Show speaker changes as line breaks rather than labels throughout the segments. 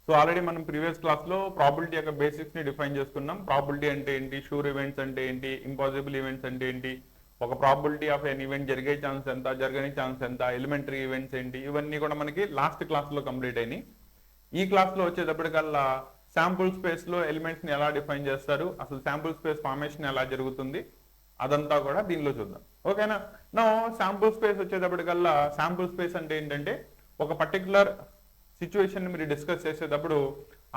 So already మనం previous క్లాస్లో probability యొక్క బేసిక్స్ని డిఫైన్ చేసుకున్నాం. ప్రాబిలిటీ అంటే ఏంటి, షూర్ ఈవెంట్స్ అంటే ఏంటి, ఇంపాసిబుల్ ఈవెంట్స్ అంటే ఏంటి, ఒక ప్రాబిలిటీ ఆఫ్ ఎన్ ఈవెంట్ జరిగే ఛాన్స్ ఎంత, జరగని ఛాన్స్ ఎంత, ఎలిమెంటరీ ఈవెంట్స్ ఏంటి, ఇవన్నీ కూడా మనకి లాస్ట్ క్లాస్లో కంప్లీట్ అయినాయి. ఈ క్లాస్లో వచ్చేటప్పటికల్లా శాంపుల్ స్పేస్లో ఎలిమెంట్స్ని ఎలా డిఫైన్ చేస్తారు, అసలు శాంపుల్ స్పేస్ ఫార్మేషన్ ఎలా జరుగుతుంది, అదంతా కూడా దీనిలో చూద్దాం. ఓకేనా. నా శాంపుల్ స్పేస్ వచ్చేటప్పటికల్లా శాంపుల్ స్పేస్ అంటే ఏంటంటే ఒక పర్టికులర్ సిచ్యువేషన్ మీరు డిస్కస్ చేసేటప్పుడు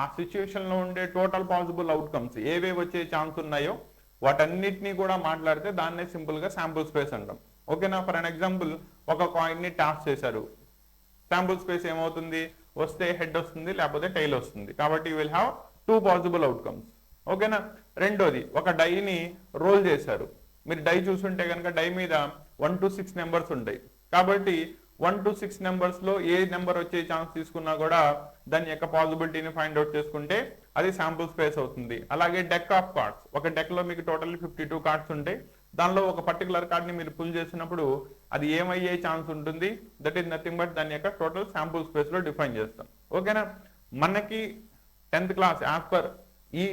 ఆ సిచ్యువేషన్లో ఉండే టోటల్ పాసిబుల్ అవుట్కమ్స్ ఏవేవి వచ్చే ఛాన్స్ ఉన్నాయో వాటన్నిటినీ కూడా మాట్లాడితే దాన్నే సింపుల్గా శాంపుల్ స్పేస్ అంటాం. ఓకేనా. ఫర్ అన్ ఎగ్జాంపుల్ ఒక కాయిన్ని టాస్ చేశారు, శాంపుల్ స్పేస్ ఏమవుతుంది, వస్తే హెడ్ వస్తుంది లేకపోతే టైల్ వస్తుంది. కాబట్టి you will have 2 possible outcomes. ఓకేనా. రెండోది ఒక డైని రోల్ చేశారు, మీరు డై చూసుంటే కనుక డై మీద 1 to 6 నెంబర్స్ ఉంటాయి. కాబట్టి 1 to 6 నెంబర్స్లో ఏ నెంబర్ వచ్చే ఛాన్స్ తీసుకున్నా కూడా దాని యొక్క పాసిబిలిటీని ఫైండ్ అవుట్ చేసుకుంటే అది శాంపుల్ స్పేస్ అవుతుంది. అలాగే డెక్ ఆఫ్ కార్డ్స్, ఒక డెక్లో మీకు టోటల్లీ 52 కార్డ్స్ ఉంటాయి. దానిలో ఒక పర్టికులర్ కార్డ్ని మీరు పుల్ చేసినప్పుడు అది ఏమయ్యే ఛాన్స్ ఉంటుంది, దట్ ఈస్ నథింగ్ బట్ దాని యొక్క టోటల్ శాంపుల్ స్పేస్లో డిఫైన్ చేస్తాం. ఓకేనా. మనకి 10th క్లాస్ యాజ్ పర్ ఈ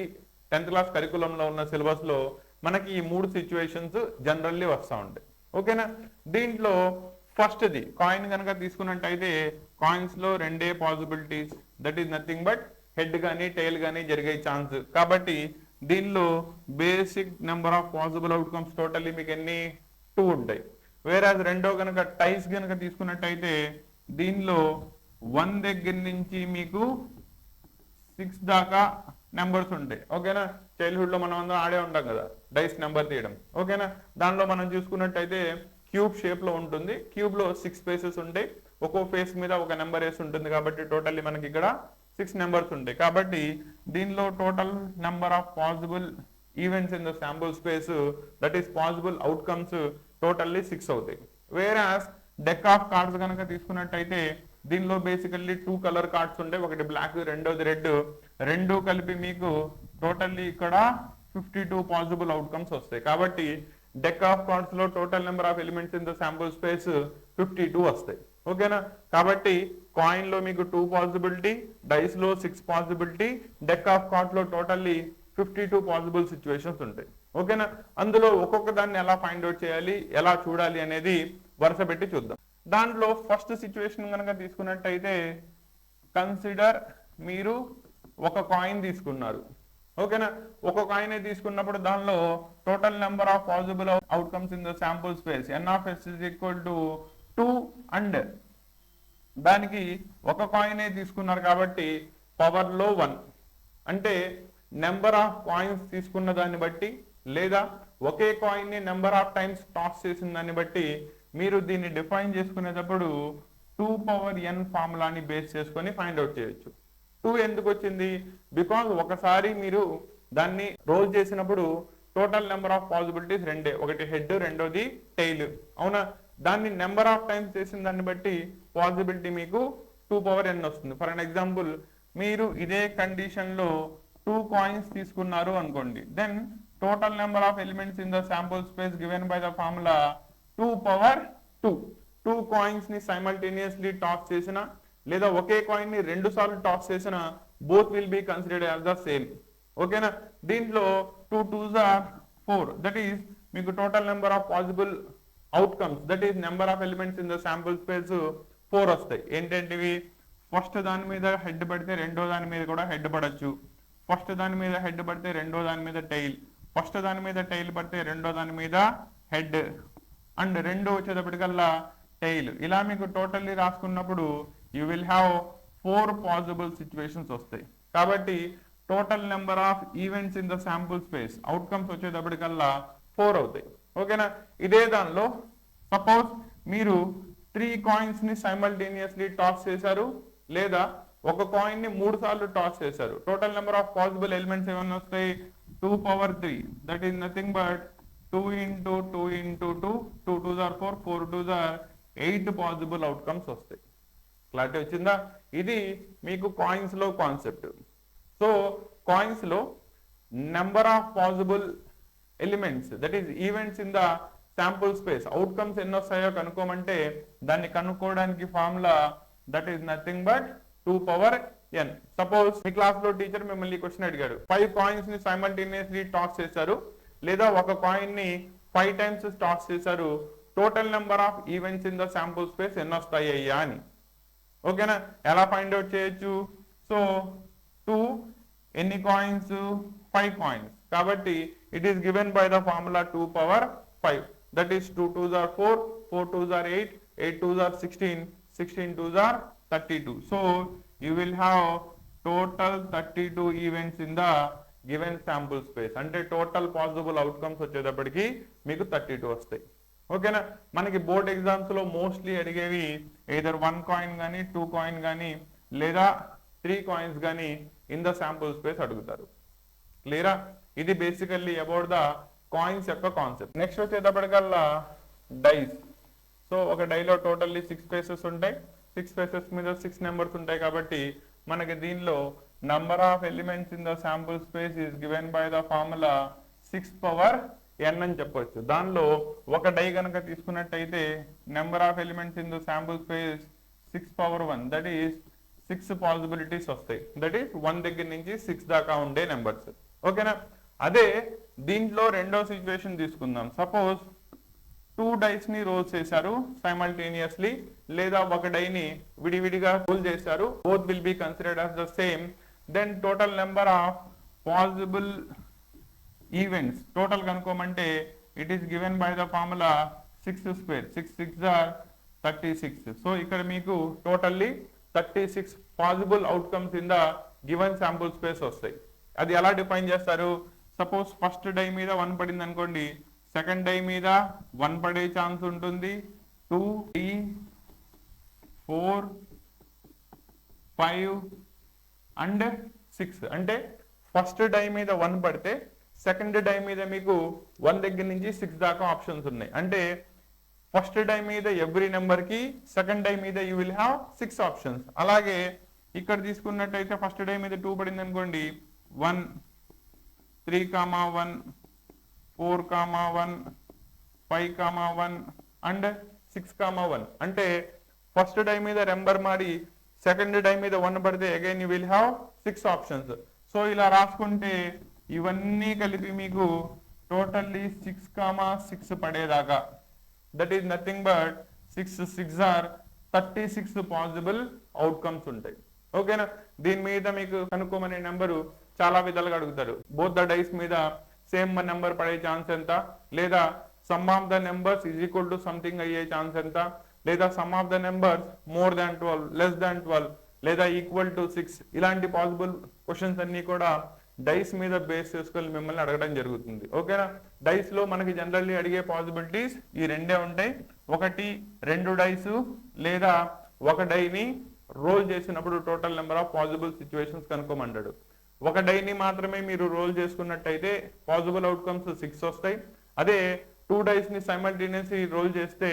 10th క్లాస్ కరికులంలో ఉన్న సిలబస్లో మనకి ఈ 3 సిచ్యువేషన్స్ జనరల్లీ వస్తూ ఉంటాయి. ఓకేనా. దీంట్లో ఫస్ట్ది కాయిన్ కనుక తీసుకున్నట్టయితే కాయిన్స్లో 2 possibilities, that is nothing but head కానీ టైల్ కానీ జరిగే ఛాన్స్. కాబట్టి దీనిలో basic number of possible outcomes totally మీకు ఎన్ని 2 ఉంటాయి. వేరేజ్ రెండో కనుక టైస్ కనుక తీసుకున్నట్టయితే దీనిలో 1 దగ్గర నుంచి మీకు 6 దాకా నెంబర్స్ ఉంటాయి. ఓకేనా. చైల్డ్హుడ్ లో మనం అందరం ఆడే ఉంటాం కదా డైస్ నెంబర్ తీయడం. ఓకేనా. దానిలో మనం చూసుకున్నట్టయితే క్యూబ్ షేప్ లో ఉంటుంది. క్యూబ్ లో 6 ఫేసెస్ ఉంటాయి, ఒక్కో ఫేస్ మీద ఒక నెంబర్ వేసి ఉంటుంది. కాబట్టి టోటల్లీ మనకి ఇక్కడ 6 నెంబర్స్ ఉంటాయి. కాబట్టి దీనిలో total number of possible events in the sample space, that is possible outcomes totally 6 అవుతాయి. వేరాస్ డెక్ ఆఫ్ కార్డ్స్ కనుక తీసుకున్నట్టయితే దీనిలో బేసికల్లీ 2 కలర్ కార్డ్స్ ఉంటాయి, ఒకటి బ్లాక్ రెండోది రెడ్. రెండు కలిపి మీకు టోటల్లీ ఇక్కడ 52 పాసిబుల్ అవుట్కమ్స్ వస్తాయి. కాబట్టి డెక్ ఆఫ్ కార్డ్స్ లో total number of elements in the sample space 52 వస్తాయి. ఓకేనా. కాబట్టి కాయిన్ లో మీకు 2 పాసిబిలిటీ, డైస్ లో 6 పాసిబిలిటీ, డెక్ ఆఫ్ కార్డ్ లో టోటల్లీ 52 పాసిబుల్ సిచ్యువేషన్స్ ఉంటాయి. ఓకేనా. అందులో ఒక్కొక్క దాన్ని ఎలా ఫైండ్ అవుట్ చేయాలి, ఎలా చూడాలి అనేది వరుస పెట్టి చూద్దాం. దాంట్లో ఫస్ట్ సిచ్యువేషన్ కనుక తీసుకున్నట్టయితే కన్సిడర్ మీరు ఒక కాయిన్ తీసుకున్నారు. ఓకేనా. ఒక కాయిన్ తీసుకున్నప్పుడు దానిలో total number of possible outcomes in the sample space n of s is equal to 2 and దానికి ఒక కాయిన్ తీసుకున్నారు కాబట్టి పవర్ లో 1 అంటే నెంబర్ ఆఫ్ కాయిన్స్ తీసుకున్న దాన్ని బట్టి లేదా ఒకే కాయిన్ ని నెంబర్ ఆఫ్ టైమ్స్ టాస్ చేసిన దాన్ని బట్టి మీరు దీన్ని డిఫైన్ చేసుకునేటప్పుడు 2 పవర్ n ఫార్ములాని బేస్ చేసుకొని ఫైండ్ అవుట్ చేయొచ్చు. 2 ఎందుకు వచ్చింది, బికాజ్ ఒకసారి మీరు దాన్ని రోల్ చేసినప్పుడు టోటల్ నెంబర్ ఆఫ్ పాసిబిలిటీస్ 2, ఒకటి హెడ్ రెండోది టైల్. అవునా. దాన్ని నెంబర్ ఆఫ్ టైమ్స్ చేసిన దాన్ని బట్టి పాసిబిలిటీ మీకు 2 పవర్ n వస్తుంది. ఫర్ అన్ ఎగ్జాంపుల్ మీరు ఇదే కండిషన్ లో 2 కాయిన్స్ తీసుకున్నారు అనుకోండి, then total number of elements in the sample space given by the formula 2 power 2. 2 coins ని సైమల్టేనియస్లీ టాస్ చేసిన లేదా ఒకే కాయిన్ ని 2 సార్లు టాస్ చేసిన both will be considered as the same. ఓకేనా. దీంట్లో 2 2s are 4, దట్ ఈస్ మీకు total number of possible outcomes, that is number of elements in the sample space 4 వస్తాయి. ఏంటంటివి, ఫస్ట్ దాని మీద హెడ్ పడితే రెండో దాని మీద కూడా హెడ్ పడచ్చు, ఫస్ట్ దాని మీద హెడ్ పడితే రెండో దాని మీద టైల్, ఫస్ట్ దాని మీద టైల్ పడితే రెండో దాని మీద హెడ్ అండ్ రెండో వచ్చేటప్పటికల్లా టైల్. ఇలా మీకు టోటల్లీ రాసుకున్నప్పుడు you will have 4 possible situations వస్తాయి. కాబట్టి total number of events in the sample space outcomes వచ్చేటప్పటికల్లా 4 అవుతాయి. ఓకేనా. ఇదే దానిలో సపోజ్ మీరు 3 కాయిన్స్ ని సైమల్టేనియస్లీ టాస్ చేశారు లేదా ఒక కాయిన్ ని 3 సార్లు టాస్ చేశారు. Total number of possible elements ఏమన్నా వస్తాయి, 2 power 3, that is nothing but 2 into 2 into 2, 2 2s are 4, 4 2s are 8 possible outcomes వస్తాయి. క్లారిటీ వచ్చిందా. ఇది మీకు కాయిన్స్ లో కాన్సెప్ట్. సో కాయిన్స్ లో number of possible elements, that is events in the sample space outcomes ఎన్ని వస్తాయో కనుక్కోమంటే దాన్ని కనుక్కోవడానికి formula that is nothing but 2 power n. Suppose me class లో టీచర్ మిమ్మల్ని క్వశ్చన్ అడిగాడు, 5 కాయిన్స్ ని సైమల్టేనియస్లీ టాస్ చేశారు, లేదా ఒక కాయిన్ ని 5 టైమ్స్ టాస్ చేశారు, total number of events in the sample space ఎన్ని వస్తాయి అయ్యా అని. ఓకేనా, ఎలా ఫైండ్ అవుట్ చేయొచ్చు? సో 2 ఎన్ని కాయిన్స్? 5 కాయిన్స్. కాబట్టి it is given by the formula 2 power 5. That is 2 2s are 4, 4 2s are 8, 8 2s are 16, 16 2s are 32. So you will have total 32 events in the given sample space. అంటే total possible outcomes వచ్చేటప్పటికి మీకు 32 వస్తాయి. ఓకేనా, మనకి board exams లో mostly అడిగేవి either 1 coin కానీ 2 coin కానీ లేదా 3 కాయిన్స్ కానీ ఇన్ ద శాంపుల్ స్పేస్ అడుగుతారు. క్లియరా? ఇది బేసికల్లీ అబౌట్ ద కాయిన్స్ యొక్క కాన్సెప్ట్. నెక్స్ట్ వచ్చేటప్పటికల్లా డైస్. సో ఒక డైలో టోటల్లీ 6 స్పేసెస్ ఉంటాయి, 6 స్పేసెస్ మీద 6 నెంబర్స్ ఉంటాయి. కాబట్టి మనకి దీనిలో number of elements in the sample space is given by the formula 6 power n అని చెప్పొచ్చు. దానిలో ఒక డై కనుక తీసుకున్నట్టయితే number of elements in the sample space 6 power 1, that is 6 possibilities వస్తాయి. దట్ ఈస్ 1 దగ్గర నుంచి 6 దాకా ఉండే నెంబర్స్. ఓకేనా, అదే దీంట్లో రెండో సిచ్యువేషన్ తీసుకుందాం. సపోజ్ 2 డైస్ ని రోల్ చేశారు సైమల్టేనియస్లీ, లేదా ఒక డైని విడివిడిగా రోల్ చేశారు. Both will be considered as the same. Then total number of possible events total కనుక్కోమంటే it is given by the formula 6 square. 6 6 are 36. So ఇక్కడ మీకు totally 36 possible outcomes in the given sample space వస్తాయి. అది ఎలా define చేస్తారు? Suppose first die మీద 1 పడింది అనుకోండి, సెకండ్ డై మీద 1 పడే ఛాన్స్ ఉంటుంది, 2 3 4 5 అండ్ 6. అంటే ఫస్ట్ డై మీద 1 పడితే సెకండ్ డై మీద మీకు 1 దగ్గర నుంచి 6 దాకా ఆప్షన్స్ ఉన్నాయి. అంటే ఫస్ట్ డై మీద ఎవ్రీ నెంబర్ కి, సెకండ్ డై మీద యూ విల్ హ్యావ్ 6 ఆప్షన్స్. అలాగే ఇక్కడ తీసుకున్నట్టయితే ఫస్ట్ డై మీద 2 పడింది అనుకోండి, 1 3 1 4 1 5 1 అండ్ 6 1. అంటే ఫస్ట్ డై మీద నెంబర్ మారి సెకండ్ డై మీద 1 పడితే again you will have 6 options. So ఇలా రాసుకుంటే ఇవన్నీ కలిపి మీకు టోటల్లీ 6 పడేదాకా, that is nothing but 6 6 are 36 possible outcomes ఉంటాయి. ఓకేనా, దీని మీద మీకు కనుక్కోమనే నెంబరు చాలా విధాలుగా అడుగుతారు. బోత్ ద డైస్ మీద సేమ్ నెంబర్ పడే ఛాన్స్ ఎంత, లేదా some of the numbers is equal to something అయ్యే ఛాన్స్ ఎంత, లేదా some of the numbers more than 12, less than 12, లేదా ఈక్వల్ టు 6. ఇలాంటి పాసిబుల్ క్వశ్చన్స్ అన్ని కూడా డైస్ మీద బేస్ చేసుకొని మిమ్మల్ని అడగడం జరుగుతుంది. ఓకేనా, డైస్ లో మనకి జనరల్లీ అడిగే పాసిబిలిటీస్ ఈ రెండే ఉంటాయి. ఒకటి 2 డైస్, లేదా ఒక డైని రోల్ చేసినప్పుడు total number of possible situations కనుక్కోమంటాడు. ఒక డైని మాత్రమే మీరు రోల్ చేసుకున్నట్టయితే పాసిబుల్ అవుట్కమ్స్ 6 వస్తాయి. అదే 2 డైస్ ని సైమల్టేనియస్లీ రోల్ చేస్తే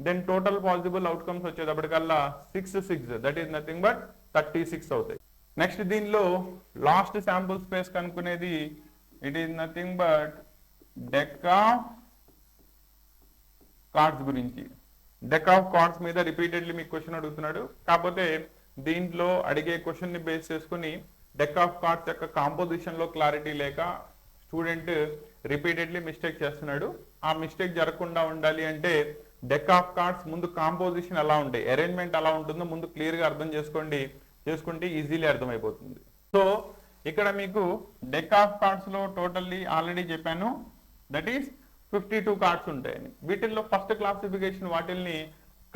దెన్ టోటల్ పాసిబుల్ అవుట్కమ్స్ వచ్చేటప్పటికల్లా 6 6, దట్ ఈస్ నథింగ్ బట్ 36 అవుతాయి. నెక్స్ట్ దీనిలో లాస్ట్ శాంపుల్ స్పేస్ కనుక్కునేది it is nothing but deck of cards గురించి. డెక్ ఆఫ్ కార్డ్స్ మీద రిపీటెడ్లీ మీకు క్వశ్చన్ అడుగుతున్నాడు. కాకపోతే దీంట్లో అడిగే క్వశ్చన్ ని బేస్ చేసుకుని డెక్ ఆఫ్ కార్డ్స్ యొక్క కాంపోజిషన్ లో క్లారిటీ లేక స్టూడెంట్ రిపీటెడ్లీ మిస్టేక్ చేస్తున్నాడు. ఆ మిస్టేక్ జరగకుండా ఉండాలి అంటే డెక్ ఆఫ్ కార్డ్స్ ముందు కాంపోజిషన్ ఎలా ఉంటాయి, అరేంజ్మెంట్ ఎలా ఉంటుందో ముందు క్లియర్ గా అర్థం చేసుకుంటే ఈజీలీ అర్థమైపోతుంది. సో ఇక్కడ మీకు డెక్ ఆఫ్ కార్డ్స్ లో టోటల్లీ ఆల్రెడీ చెప్పాను, దట్ ఈస్ 52 కార్డ్స్ ఉంటాయని. వీటిల్లో ఫస్ట్ క్లాసిఫికేషన్ వాటిల్ని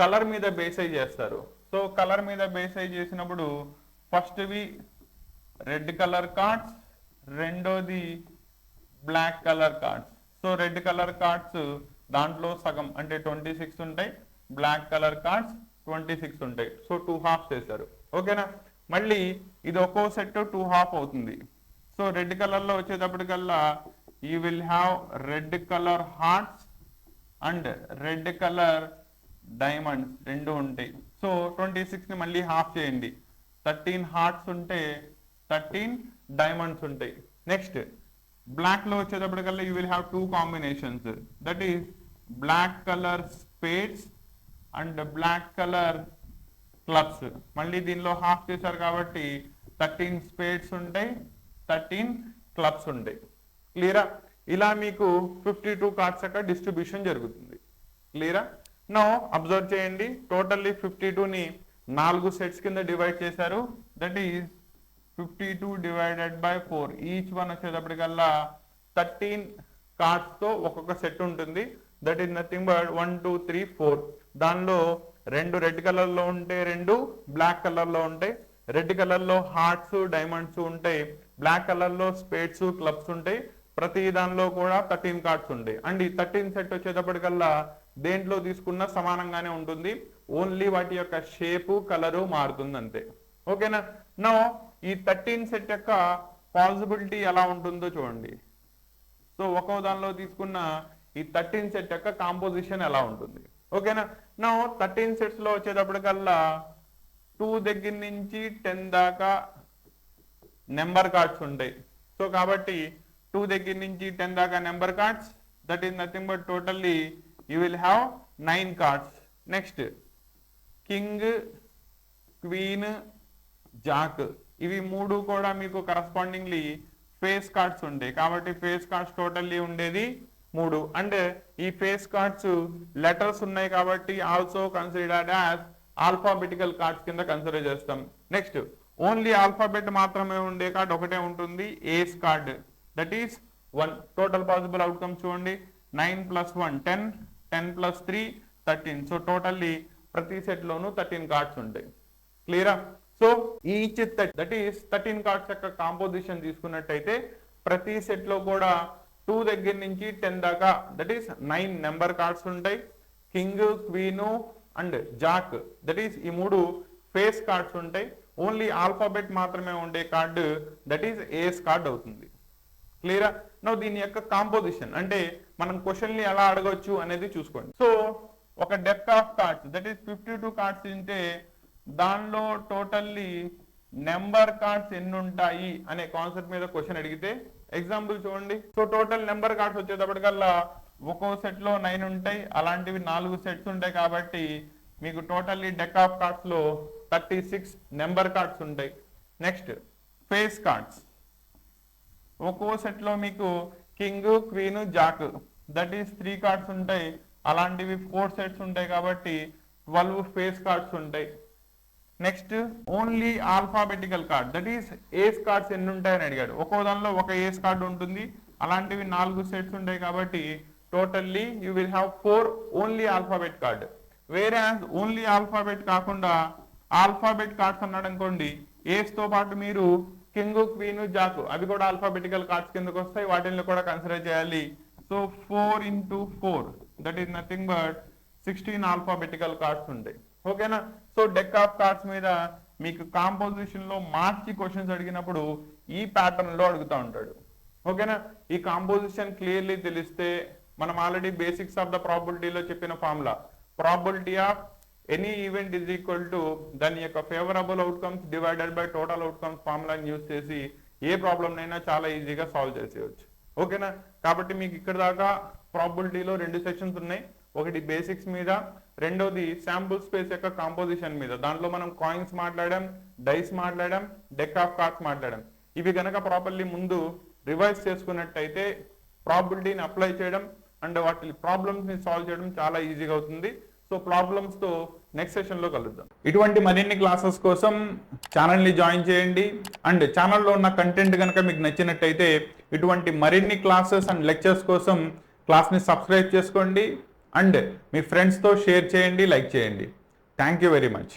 కలర్ మీద బేసై చేస్తారు. సో కలర్ మీద బేసై చేసినప్పుడు ఫస్ట్వి రెడ్ కలర్ కార్డ్స్, రెండోది black colour cards. So red colour cards దాంట్లో సగం అంటే 26 ఉంటాయి, బ్లాక్ కలర్ కార్డ్స్ 26 ఉంటాయి. సో 2 halves చేశారు. ఓకేనా, మళ్ళీ ఇది ఒక్కో సెట్ 2 half అవుతుంది. సో రెడ్ కలర్ లో వచ్చేటప్పటికల్లా you will have red colour hearts and red colour diamonds రెండు ఉంటాయి. సో 26 ని మళ్ళీ హాఫ్ చేయండి, 13 హార్ట్స్ ఉంటే 13 డైమండ్స్ ఉంటాయి. నెక్స్ట్ బ్లాక్ లో వచ్చేటప్పటికల్లా you will have 2 combinations, that is black colour spades and black colour clubs. మళ్ళీ దీనిలో హాఫ్ చేశారు కాబట్టి 13 స్పేడ్స్ ఉంటాయి, 13 క్లబ్స్ ఉంటాయి. క్లియరా? ఇలా మీకు 52 కార్డ్స్ యొక్క డిస్ట్రిబ్యూషన్ జరుగుతుంది. క్లియరా? నౌ అబ్జర్వ్ చేయండి, టోటల్లీ 52ని 4 సెట్స్ కింద డివైడ్ చేశారు. That is 52 divided by 4. Each one వచ్చేటప్పటికల్లా 13 కార్డ్స్ తో ఒక్కొక్క సెట్ ఉంటుంది. That is nothing but 1 2 3 4. దానిలో 2 రెడ్ కలర్ లో ఉంటాయి, 2 బ్లాక్ కలర్ లో ఉంటాయి. రెడ్ కలర్ లో హార్ట్స్, డైమండ్స్ ఉంటాయి, బ్లాక్ కలర్ లో స్పేడ్స్, క్లబ్స్ ఉంటాయి. ప్రతి దానిలో కూడా 13 కార్డ్స్ ఉంటాయి. అండ్ ఈ 13 సెట్ వచ్చేటప్పటికల్లా దేంట్లో తీసుకున్నా సమానంగానే ఉంటుంది. ఓన్లీ వాటి యొక్క షేపు, కలరు మారుతుంది అంతే. ఓకేనా? నో ఈ 13 సెట్ యొక్క పాసిబిలిటీ ఎలా ఉంటుందో చూడండి. సో ఒక్కో దానిలో తీసుకున్న ఈ 13 సెట్ యొక్క కాంపోజిషన్ ఎలా ఉంటుంది. ఓకేనా? నో 13 సెట్స్ లో వచ్చేటప్పటికల్లా 2 దగ్గర నుంచి 10 దాకా నెంబర్ కార్డ్స్ ఉంటాయి. సో కాబట్టి 2 దగ్గర నుంచి 10 దాకా number cards, that is nothing but totally you will have 9 cards. Next king, queen, Jack, ఇవి 3 కూడా మీకు కరస్పాండింగ్లీ ఫేస్ కార్డ్స్ ఉంటాయి. కాబట్టి ఫేస్ కార్డ్స్ టోటల్లీ ఉండేది 3. అండ్ ఈ ఫేస్ కార్డ్స్ లెటర్స్ ఉన్నాయి కాబట్టి also considered as alphabetical cards కింద కన్సిడర్ చేస్తాం. నెక్స్ట్ ఓన్లీ ఆల్ఫాబెట్ మాత్రమే ఉండే కార్డ్ ఒకటే ఉంటుంది, ace card. That is 1. Total possible outcome చూడండి, 9 + 1 10, 10 + 3 13. సో టోటల్లీ ప్రతి సెట్ లోనూ 13 కార్డ్స్ ఉంటాయి. క్లియరా? So each that is 13 cards యొక్క కాంపోజిషన్ తీసుకున్నట్టయితే ప్రతి సెట్ లో కూడా 2 దగ్గర నుంచి 10 దాకా దట్ ఈస్ 9 నెంబర్ కార్డ్స్ ఉంటాయి. King, queen and jack that is ఈ 3 ఫేస్ కార్డ్స్ ఉంటాయి. ఓన్లీ ఆల్ఫాబెట్ మాత్రమే ఉండే card that is ace card అవుతుంది. క్లియరా? నో దీని యొక్క కాంపోజిషన్ అంటే మనం క్వశ్చన్ ని ఎలా అడగొచ్చు అనేది చూసుకోండి. సో ఒక deck of cards that is 52 cards ఉంటే దానిలో టోటల్లీ నెంబర్ కార్డ్స్ ఎన్ని ఉంటాయి అనే కాన్సెప్ట్ మీద క్వశ్చన్ అడిగితే ఎగ్జాంపుల్ చూడండి. సో టోటల్ నెంబర్ కార్డ్స్ వచ్చేటప్పటికల్లా ఒక్కో సెట్ లో 9 ఉంటాయి, అలాంటివి 4 సెట్స్ ఉంటాయి. కాబట్టి మీకు టోటల్లీ డెక్ ఆఫ్ కార్డ్స్ లో 36 నెంబర్ కార్డ్స్ ఉంటాయి. నెక్స్ట్ ఫేస్ కార్డ్స్, ఒక్కో సెట్ లో మీకు king, queen, jack that is 3 cards ఉంటాయి, అలాంటివి 4 సెట్స్ ఉంటాయి. కాబట్టి 12 ఫేస్ కార్డ్స్ ఉంటాయి. Next only alphabetical card that is ace cards ఎన్ని ఉంటాయని అడిగాడు. ఒక్కో దానిలో ఒక ఏస్ కార్డు ఉంటుంది, అలాంటివి 4 సెట్స్ ఉంటాయి. కాబట్టి totally you will have 4 only alphabet card. వేరే ఓన్లీ ఆల్ఫాబెట్ కాకుండా ఆల్ఫాబెట్ కార్డ్స్ అన్నాడు అనుకోండి, ఏస్ తో పాటు మీరు కింగ్, క్వీన్, జాక్ అవి కూడా ఆల్ఫాబెటికల్ కార్డ్స్ కిందకి వస్తాయి, వాటిని కూడా కన్సిడర్ చేయాలి. So 4 × 4 that is nothing but 16 alphabetical cards ఉంటాయి. ఓకేనా? సో డెక్ ఆఫ్ కార్డ్స్ మీద మీకు కాంపోజిషన్ లో మార్చి క్వశ్చన్స్ అడిగినప్పుడు ఈ ప్యాటర్న్ లో అడుగుతూ ఉంటాడు. ఓకేనా? ఈ కాంపోజిషన్ క్లియర్లీ తెలిస్తే మనం ఆల్రెడీ బేసిక్స్ ఆఫ్ ద ప్రాబిలిటీలో చెప్పిన formula probability of any event is equal to దాని యొక్క favourable outcomes divided by total outcomes ఫార్ములాని యూజ్ చేసి ఏ ప్రాబ్లం అయినా చాలా ఈజీగా సాల్వ్ చేసేయచ్చు. ఓకేనా? కాబట్టి మీకు ఇక్కడ దాకా ప్రాబిలిటీలో 2 సెక్షన్స్ ఉన్నాయి. ఒకటి బేసిక్స్ మీద, రెండోది శాంపుల్ స్పేస్ యొక్క కాంపోజిషన్ మీద. దాంట్లో మనం కాయిన్స్ మాట్లాడాం, డైస్ మాట్లాడాం, డెక్ ఆఫ్ కార్డ్స్ మాట్లాడాం. ఇవి గనక ప్రాపర్లీ ముందు రివైజ్ చేసుకున్నట్టయితే ప్రాబిలిటీని అప్లై చేయడం అండ్ వాటి ప్రాబ్లమ్స్ ని సాల్వ్ చేయడం చాలా ఈజీగా అవుతుంది. సో ప్రాబ్లమ్స్ తో నెక్స్ట్ సెషన్ లో కలుద్దాం. ఇటువంటి మరిన్ని క్లాసెస్ కోసం ఛానల్ ని జాయిన్ చేయండి. అండ్ ఛానల్లో ఉన్న కంటెంట్ కనుక మీకు నచ్చినట్టయితే ఇటువంటి మరిన్ని క్లాసెస్ అండ్ లెక్చర్స్ కోసం క్లాస్ ని సబ్స్క్రైబ్ చేసుకోండి అండ్ మీ ఫ్రెండ్స్ తో షేర్ చేయండి, లైక్ చేయండి. Thank you very much.